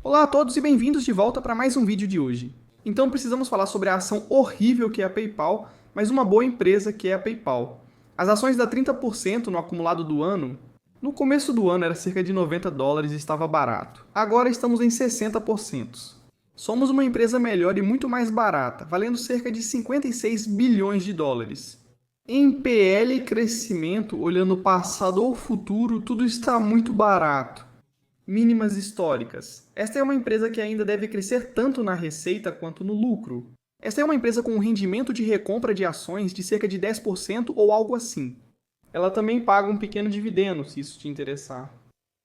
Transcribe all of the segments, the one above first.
Olá a todos e bem-vindos de volta para mais um vídeo de hoje. Então precisamos falar sobre a ação horrível que é a PayPal, mas uma boa empresa que é a PayPal. As ações dão 30% no acumulado do ano. No começo do ano era cerca de $90 e estava barato. Agora estamos em 60%. Somos uma empresa melhor e muito mais barata, valendo cerca de 56 bilhões de dólares. Em PL e crescimento, olhando o passado ou o futuro, tudo está muito barato. Mínimas históricas. Esta é uma empresa que ainda deve crescer tanto na receita quanto no lucro. Esta é uma empresa com um rendimento de recompra de ações de cerca de 10% ou algo assim. Ela também paga um pequeno dividendo, se isso te interessar.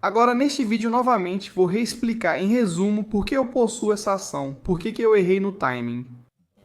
Agora, neste vídeo, novamente, vou reexplicar em resumo por que eu possuo essa ação, por que eu errei no timing.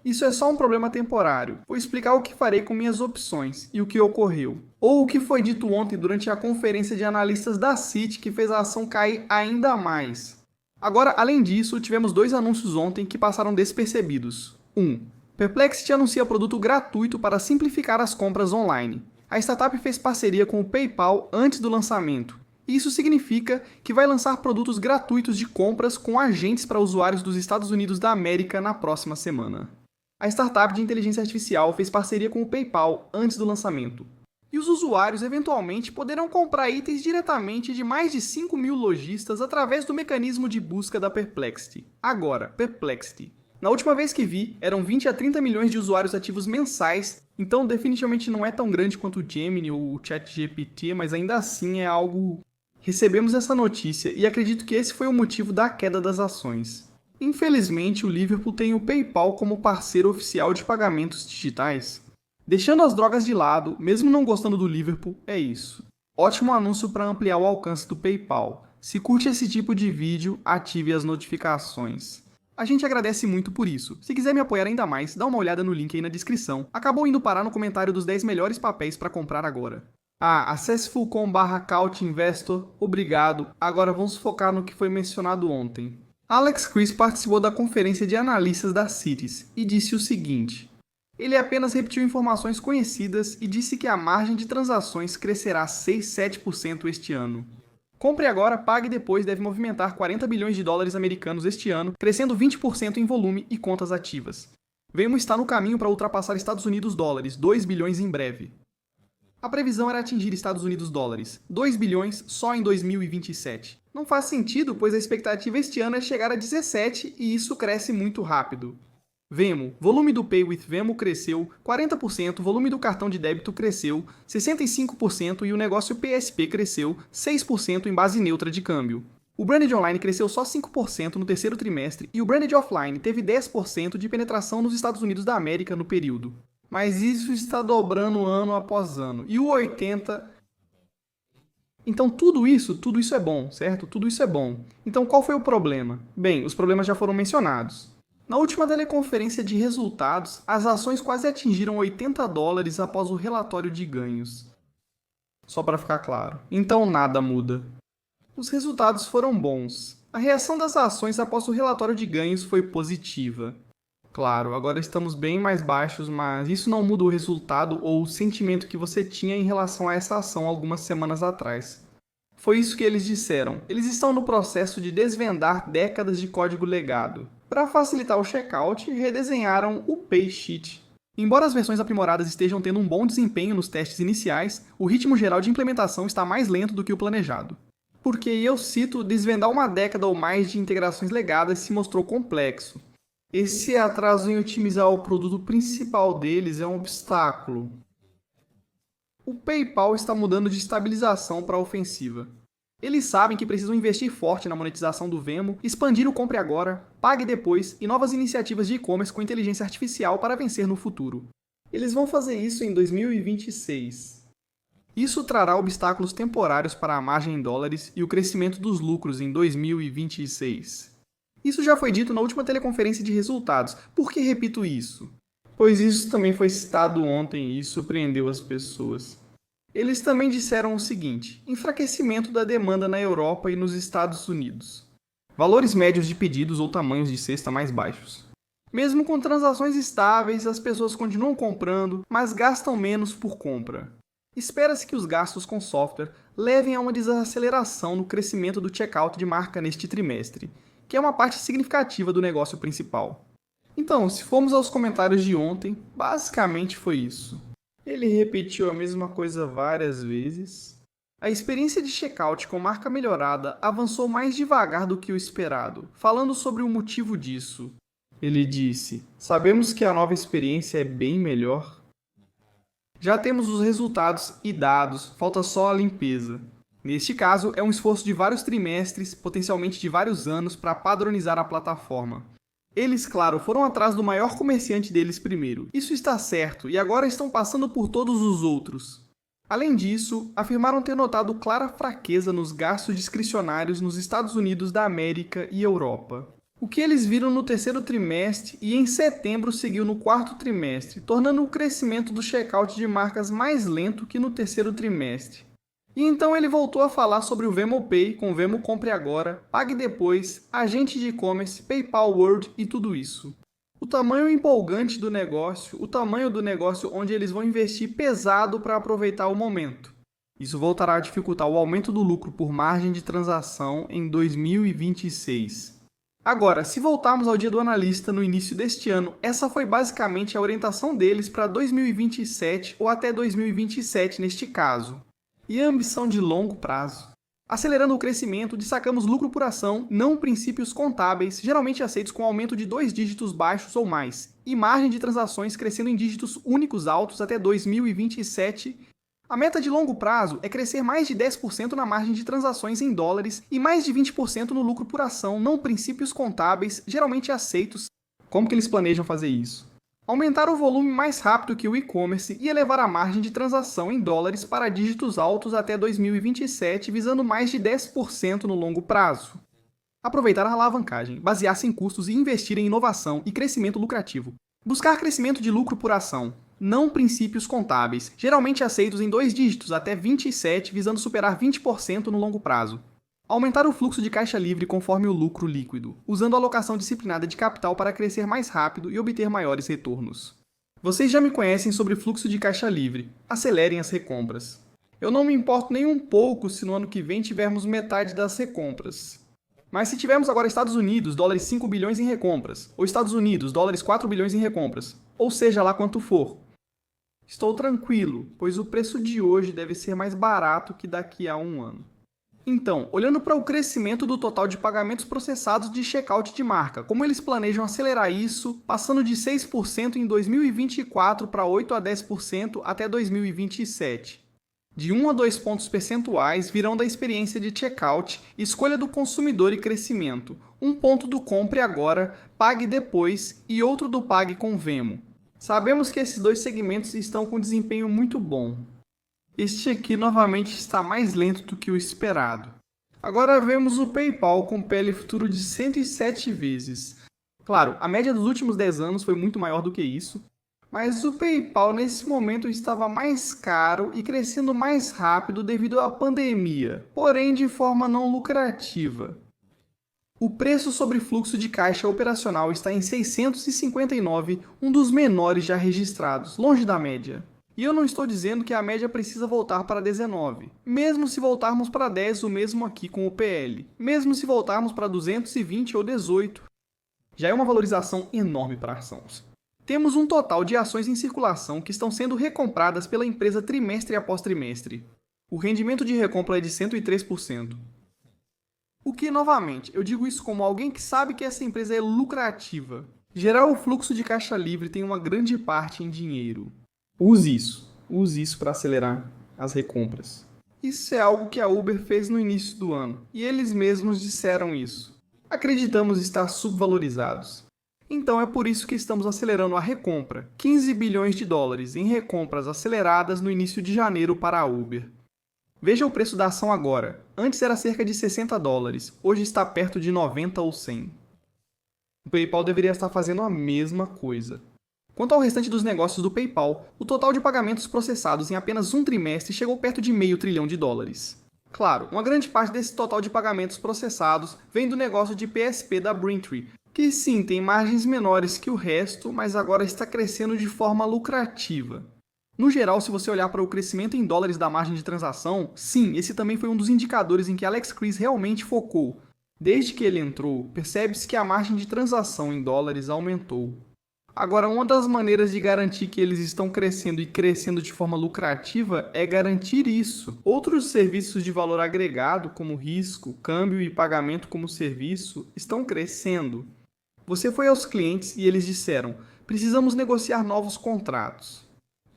Isso é só um problema temporário. Vou explicar o que farei com minhas opções e o que ocorreu. Ou o que foi dito ontem durante a conferência de analistas da Citi que fez a ação cair ainda mais. Agora, além disso, tivemos dois anúncios ontem que passaram despercebidos. 1. Perplexity anuncia produto gratuito para simplificar as compras online. A startup fez parceria com o PayPal antes do lançamento. Isso significa que vai lançar produtos gratuitos de compras com agentes para usuários dos Estados Unidos da América na próxima semana. A startup de inteligência artificial fez parceria com o PayPal antes do lançamento. E os usuários eventualmente poderão comprar itens diretamente de mais de 5 mil lojistas através do mecanismo de busca da Perplexity. Agora, Perplexity. Na última vez que vi, eram 20 a 30 milhões de usuários ativos mensais, então definitivamente não é tão grande quanto o Gemini ou o ChatGPT, mas ainda assim é algo... Recebemos essa notícia e acredito que esse foi o motivo da queda das ações. Infelizmente, o Liverpool tem o PayPal como parceiro oficial de pagamentos digitais. Deixando as drogas de lado, mesmo não gostando do Liverpool, é isso. Ótimo anúncio para ampliar o alcance do PayPal. Se curte esse tipo de vídeo, ative as notificações. A gente agradece muito por isso. Se quiser me apoiar ainda mais, dá uma olhada no link aí na descrição. Acabou indo parar no comentário dos 10 melhores papéis para comprar agora. Acesse fullcom/couchinvestor. Obrigado. Agora vamos focar no que foi mencionado ontem. Alex Chriss participou da conferência de analistas da Citi e disse o seguinte: ele apenas repetiu informações conhecidas e disse que a margem de transações crescerá 6-7% este ano. Compre agora, pague depois deve movimentar 40 bilhões de dólares americanos este ano, crescendo 20% em volume e contas ativas. Venmo está no caminho para ultrapassar Estados Unidos dólares, 2 bilhões em breve. A previsão era atingir Estados Unidos dólares, 2 bilhões só em 2027. Não faz sentido, pois a expectativa este ano é chegar a 17 e isso cresce muito rápido. Venmo. Volume do Pay with Venmo cresceu 40%, volume do cartão de débito cresceu 65% e o negócio PSP cresceu 6% em base neutra de câmbio. O Branded Online cresceu só 5% no terceiro trimestre e o Branded Offline teve 10% de penetração nos Estados Unidos da América no período. Mas isso está dobrando ano após ano. E o 80... Então tudo isso é bom, certo? Tudo isso é bom. Então qual foi o problema? Bem, os problemas já foram mencionados. Na última teleconferência de resultados, as ações quase atingiram $80 após o relatório de ganhos. Só para ficar claro. Então nada muda. Os resultados foram bons. A reação das ações após o relatório de ganhos foi positiva. Claro, agora estamos bem mais baixos, mas isso não muda o resultado ou o sentimento que você tinha em relação a essa ação algumas semanas atrás. Foi isso que eles disseram. Eles estão no processo de desvendar décadas de código legado. Para facilitar o checkout, redesenharam o Pay Sheet. Embora as versões aprimoradas estejam tendo um bom desempenho nos testes iniciais, o ritmo geral de implementação está mais lento do que o planejado. Porque, eu cito, desvendar uma década ou mais de integrações legadas se mostrou complexo. Esse atraso em otimizar o produto principal deles é um obstáculo. O PayPal está mudando de estabilização para ofensiva. Eles sabem que precisam investir forte na monetização do Venmo, expandir o Compre Agora, Pague Depois e novas iniciativas de e-commerce com inteligência artificial para vencer no futuro. Eles vão fazer isso em 2026. Isso trará obstáculos temporários para a margem em dólares e o crescimento dos lucros em 2026. Isso já foi dito na última teleconferência de resultados. Por que repito isso? Pois isso também foi citado ontem e surpreendeu as pessoas. Eles também disseram o seguinte: enfraquecimento da demanda na Europa e nos Estados Unidos. Valores médios de pedidos ou tamanhos de cesta mais baixos. Mesmo com transações estáveis, as pessoas continuam comprando, mas gastam menos por compra. Espera-se que os gastos com software levem a uma desaceleração no crescimento do checkout de marca neste trimestre. que é uma parte significativa do negócio principal. Então, se formos aos comentários de ontem, basicamente foi isso. Ele repetiu a mesma coisa várias vezes. A experiência de checkout com marca melhorada avançou mais devagar do que o esperado, falando sobre o motivo disso. Ele disse: "Sabemos que a nova experiência é bem melhor. Já temos os resultados e dados, falta só a limpeza. Neste caso, é um esforço de vários trimestres, potencialmente de vários anos, para padronizar a plataforma. Eles, claro, foram atrás do maior comerciante deles primeiro. Isso está certo, e agora estão passando por todos os outros." Além disso, afirmaram ter notado clara fraqueza nos gastos discricionários nos Estados Unidos da América e Europa. O que eles viram no terceiro trimestre e em setembro seguiu no quarto trimestre, tornando o crescimento do checkout de marcas mais lento que no terceiro trimestre. E então ele voltou a falar sobre o Venmo Pay com Venmo Compre Agora, Pague Depois, agente de e-commerce, PayPal World e tudo isso. O tamanho empolgante do negócio, o tamanho do negócio onde eles vão investir pesado para aproveitar o momento. Isso voltará a dificultar o aumento do lucro por margem de transação em 2026. Agora, se voltarmos ao dia do analista no início deste ano, essa foi basicamente a orientação deles para 2027 ou até 2027 neste caso. E a ambição de longo prazo? Acelerando o crescimento, destacamos lucro por ação, não princípios contábeis, geralmente aceitos com aumento de 2 dígitos baixos ou mais, e margem de transações crescendo em dígitos únicos altos até 2027. A meta de longo prazo é crescer mais de 10% na margem de transações em dólares e mais de 20% no lucro por ação, não princípios contábeis, geralmente aceitos. Como que eles planejam fazer isso? Aumentar o volume mais rápido que o e-commerce e elevar a margem de transação em dólares para dígitos altos até 2027, visando mais de 10% no longo prazo. Aproveitar a alavancagem, basear-se em custos e investir em inovação e crescimento lucrativo. Buscar crescimento de lucro por ação, não princípios contábeis, geralmente aceitos em 2 dígitos até 27, visando superar 20% no longo prazo. Aumentar o fluxo de caixa livre conforme o lucro líquido, usando a alocação disciplinada de capital para crescer mais rápido e obter maiores retornos. Vocês já me conhecem sobre fluxo de caixa livre. Acelerem as recompras. Eu não me importo nem um pouco se no ano que vem tivermos metade das recompras. Mas se tivermos agora Estados Unidos, dólares 5 bilhões em recompras, ou Estados Unidos, dólares 4 bilhões em recompras, ou seja lá quanto for, estou tranquilo, pois o preço de hoje deve ser mais barato que daqui a um ano. Então, olhando para o crescimento do total de pagamentos processados de checkout de marca, como eles planejam acelerar isso, passando de 6% em 2024 para 8 a 10% até 2027. De 1 a 2 pontos percentuais virão da experiência de checkout, escolha do consumidor e crescimento, um ponto do compre agora, pague depois e outro do pague com Venmo. Sabemos que esses dois segmentos estão com desempenho muito bom. Este aqui novamente está mais lento do que o esperado. Agora vemos o PayPal com PL futuro de 107 vezes. Claro, a média dos últimos 10 anos foi muito maior do que isso, mas o PayPal nesse momento estava mais caro e crescendo mais rápido devido à pandemia, porém de forma não lucrativa. O preço sobre fluxo de caixa operacional está em 659, um dos menores já registrados, longe da média. E eu não estou dizendo que a média precisa voltar para 19. Mesmo se voltarmos para 10, o mesmo aqui com o PL. Mesmo se voltarmos para 220 ou 18. Já é uma valorização enorme para ações. Temos um total de ações em circulação que estão sendo recompradas pela empresa trimestre após trimestre. O rendimento de recompra é de 103%. O que, novamente, eu digo isso como alguém que sabe que essa empresa é lucrativa. Gerar o fluxo de caixa livre tem uma grande parte em dinheiro. Use isso para acelerar as recompras. Isso é algo que a Uber fez no início do ano, e eles mesmos disseram isso. Acreditamos estar subvalorizados. Então é por isso que estamos acelerando a recompra, 15 bilhões de dólares em recompras aceleradas no início de janeiro para a Uber. Veja o preço da ação agora. Antes era cerca de 60 dólares, hoje está perto de 90 ou 100. O PayPal deveria estar fazendo a mesma coisa. Quanto ao restante dos negócios do PayPal, o total de pagamentos processados em apenas um trimestre chegou perto de $500 bilhão. Claro, uma grande parte desse total de pagamentos processados vem do negócio de PSP da Braintree, que sim, tem margens menores que o resto, mas agora está crescendo de forma lucrativa. No geral, se você olhar para o crescimento em dólares da margem de transação, sim, esse também foi um dos indicadores em que Alex Chriss realmente focou. Desde que ele entrou, percebe-se que a margem de transação em dólares aumentou. Agora, uma das maneiras de garantir que eles estão crescendo e crescendo de forma lucrativa é garantir isso. Outros serviços de valor agregado, como risco, câmbio e pagamento como serviço, estão crescendo. Você foi aos clientes e eles disseram: precisamos negociar novos contratos.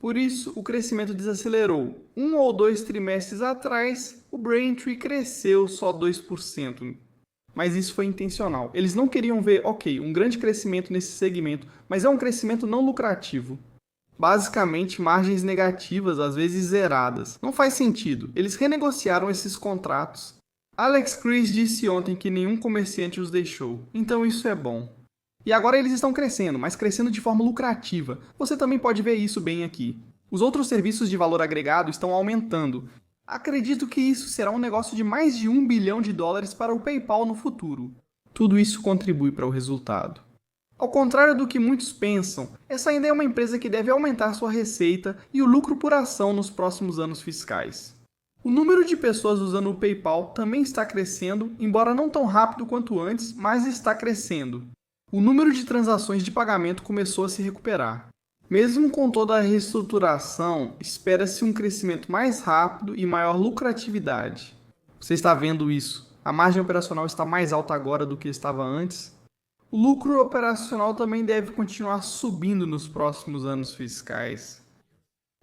Por isso, o crescimento desacelerou. 1 ou 2 trimestres atrás, o Braintree cresceu só 2%. Mas isso foi intencional. Eles não queriam ver, ok, um grande crescimento nesse segmento, mas é um crescimento não lucrativo. Basicamente, margens negativas, às vezes zeradas. Não faz sentido. Eles renegociaram esses contratos. Alex Chriss disse ontem que nenhum comerciante os deixou, então isso é bom. E agora eles estão crescendo, mas crescendo de forma lucrativa. Você também pode ver isso bem aqui. Os outros serviços de valor agregado estão aumentando. Acredito que isso será um negócio de mais de $1 bilhão para o PayPal no futuro. Tudo isso contribui para o resultado. Ao contrário do que muitos pensam, essa ainda é uma empresa que deve aumentar sua receita e o lucro por ação nos próximos anos fiscais. O número de pessoas usando o PayPal também está crescendo, embora não tão rápido quanto antes, mas está crescendo. O número de transações de pagamento começou a se recuperar. Mesmo com toda a reestruturação, espera-se um crescimento mais rápido e maior lucratividade. Você está vendo isso? A margem operacional está mais alta agora do que estava antes. O lucro operacional também deve continuar subindo nos próximos anos fiscais.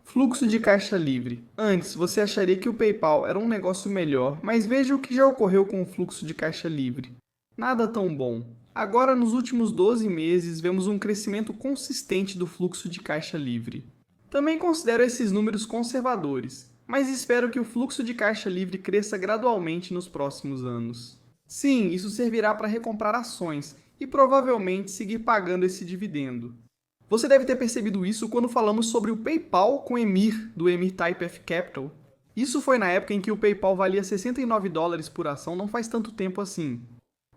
Fluxo de caixa livre. Antes, você acharia que o PayPal era um negócio melhor, mas veja o que já ocorreu com o fluxo de caixa livre. Nada tão bom. Agora, nos últimos 12 meses, vemos um crescimento consistente do fluxo de caixa livre. Também considero esses números conservadores, mas espero que o fluxo de caixa livre cresça gradualmente nos próximos anos. Sim, isso servirá para recomprar ações e provavelmente seguir pagando esse dividendo. Você deve ter percebido isso quando falamos sobre o PayPal com Emir, do Emir Type F Capital. Isso foi na época em que o PayPal valia $69 por ação, não faz tanto tempo assim.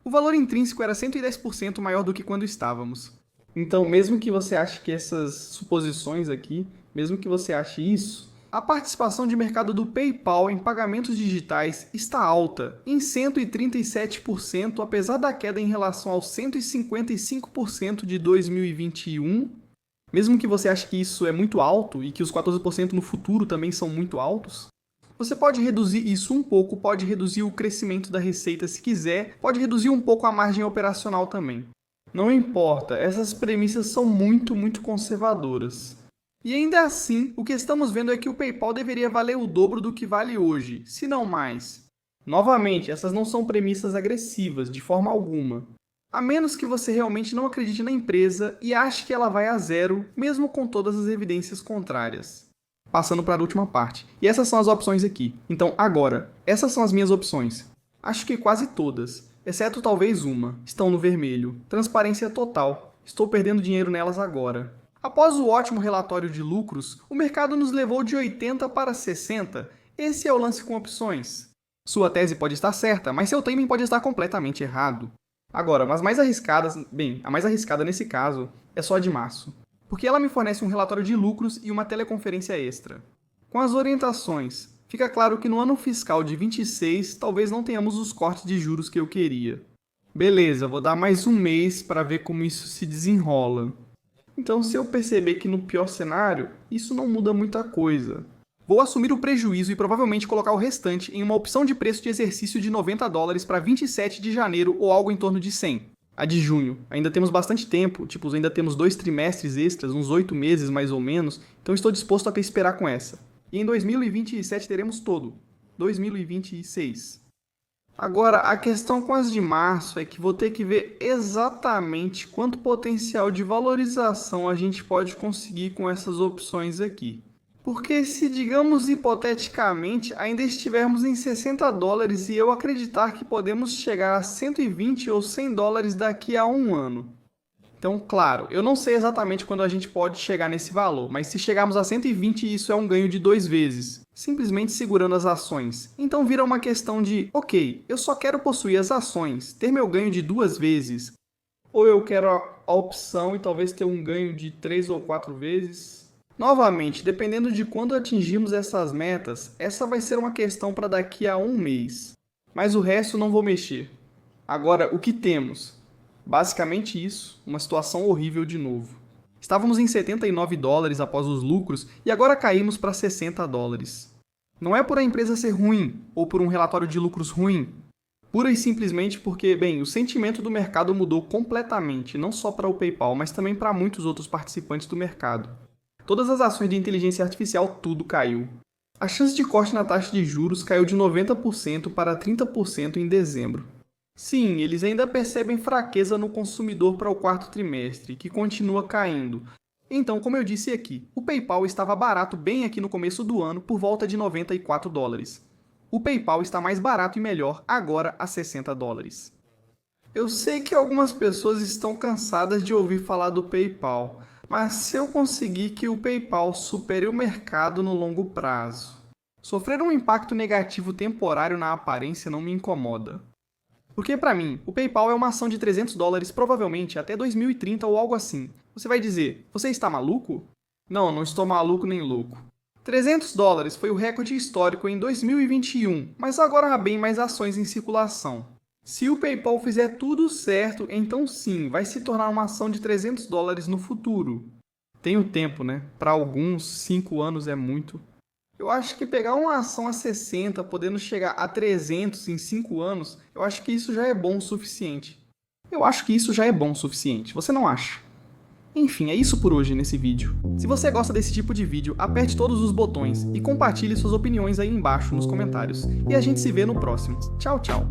O valor intrínseco era 110% maior do que quando estávamos. Então, mesmo que você ache que essas suposições aqui, mesmo que você ache isso, a participação de mercado do PayPal em pagamentos digitais está alta, em 137%, apesar da queda em relação aos 155% de 2021. Mesmo que você ache que isso é muito alto e que os 14% no futuro também são muito altos, você pode reduzir isso um pouco, pode reduzir o crescimento da receita se quiser, pode reduzir um pouco a margem operacional também. Não importa, essas premissas são muito conservadoras. E ainda assim, o que estamos vendo é que o PayPal deveria valer o dobro do que vale hoje, se não mais. Novamente, essas não são premissas agressivas, de forma alguma. A menos que você realmente não acredite na empresa e ache que ela vai a zero, mesmo com todas as evidências contrárias. Passando para a última parte. E essas são as opções aqui. Então, agora, essas são as minhas opções. Acho que quase todas, exceto talvez uma, estão no vermelho. Transparência total. Estou perdendo dinheiro nelas agora. Após o ótimo relatório de lucros, o mercado nos levou de 80 para 60. Esse é o lance com opções. Sua tese pode estar certa, mas seu timing pode estar completamente errado. Agora, as mais arriscadas, a mais arriscada nesse caso é só a de março, porque ela me fornece um relatório de lucros e uma teleconferência extra. Com as orientações, fica claro que no ano fiscal de 26 talvez não tenhamos os cortes de juros que eu queria. Beleza, vou dar mais um mês para ver como isso se desenrola. Então, se eu perceber que no pior cenário, isso não muda muita coisa. Vou assumir o prejuízo e provavelmente colocar o restante em uma opção de preço de exercício de $90 para 27 de janeiro ou algo em torno de 100. A de junho. Ainda temos bastante tempo, ainda temos 2 trimestres extras, uns 8 meses mais ou menos, então estou disposto a esperar com essa. E em 2027 teremos todo. 2026. Agora, a questão com as de março é que vou ter que ver exatamente quanto potencial de valorização a gente pode conseguir com essas opções aqui. Porque se, digamos hipoteticamente, ainda estivermos em $60 e eu acreditar que podemos chegar a 120 ou $100 daqui a um ano. Então, claro, eu não sei exatamente quando a gente pode chegar nesse valor, mas se chegarmos a 120, isso é um ganho de 2 vezes, simplesmente segurando as ações. Então vira uma questão de, ok, eu só quero possuir as ações, ter meu ganho de 2 vezes, ou eu quero a opção e talvez ter um ganho de 3 ou 4 vezes. Novamente, dependendo de quando atingirmos essas metas, essa vai ser uma questão para daqui a um mês, mas o resto não vou mexer. Agora, o que temos? Basicamente isso, uma situação horrível de novo. Estávamos em $79 após os lucros e agora caímos para $60. Não é por a empresa ser ruim ou por um relatório de lucros ruim, pura e simplesmente porque, bem, o sentimento do mercado mudou completamente, não só para o PayPal, mas também para muitos outros participantes do mercado. Todas as ações de inteligência artificial, tudo caiu. A chance de corte na taxa de juros caiu de 90% para 30% em dezembro. Sim, eles ainda percebem fraqueza no consumidor para o quarto trimestre, que continua caindo. Então, como eu disse aqui, o PayPal estava barato bem aqui no começo do ano, por volta de $94. O PayPal está mais barato e melhor agora a $60. Eu sei que algumas pessoas estão cansadas de ouvir falar do PayPal, mas se eu conseguir que o PayPal supere o mercado no longo prazo, sofrer um impacto negativo temporário na aparência não me incomoda. Porque para mim, o PayPal é uma ação de $300 provavelmente até 2030 ou algo assim. Você vai dizer, você está maluco? Não, não estou maluco nem louco. $300 foi o recorde histórico em 2021, mas agora há bem mais ações em circulação. Se o PayPal fizer tudo certo, então sim, vai se tornar uma ação de $300 no futuro. Tem o tempo, né? Para alguns, 5 anos é muito. Eu acho que pegar uma ação a 60, podendo chegar a 300 em 5 anos, eu acho que isso já é bom o suficiente. Você não acha? Enfim, é isso por hoje nesse vídeo. Se você gosta desse tipo de vídeo, aperte todos os botões e compartilhe suas opiniões aí embaixo nos comentários. E a gente se vê no próximo. Tchau, tchau!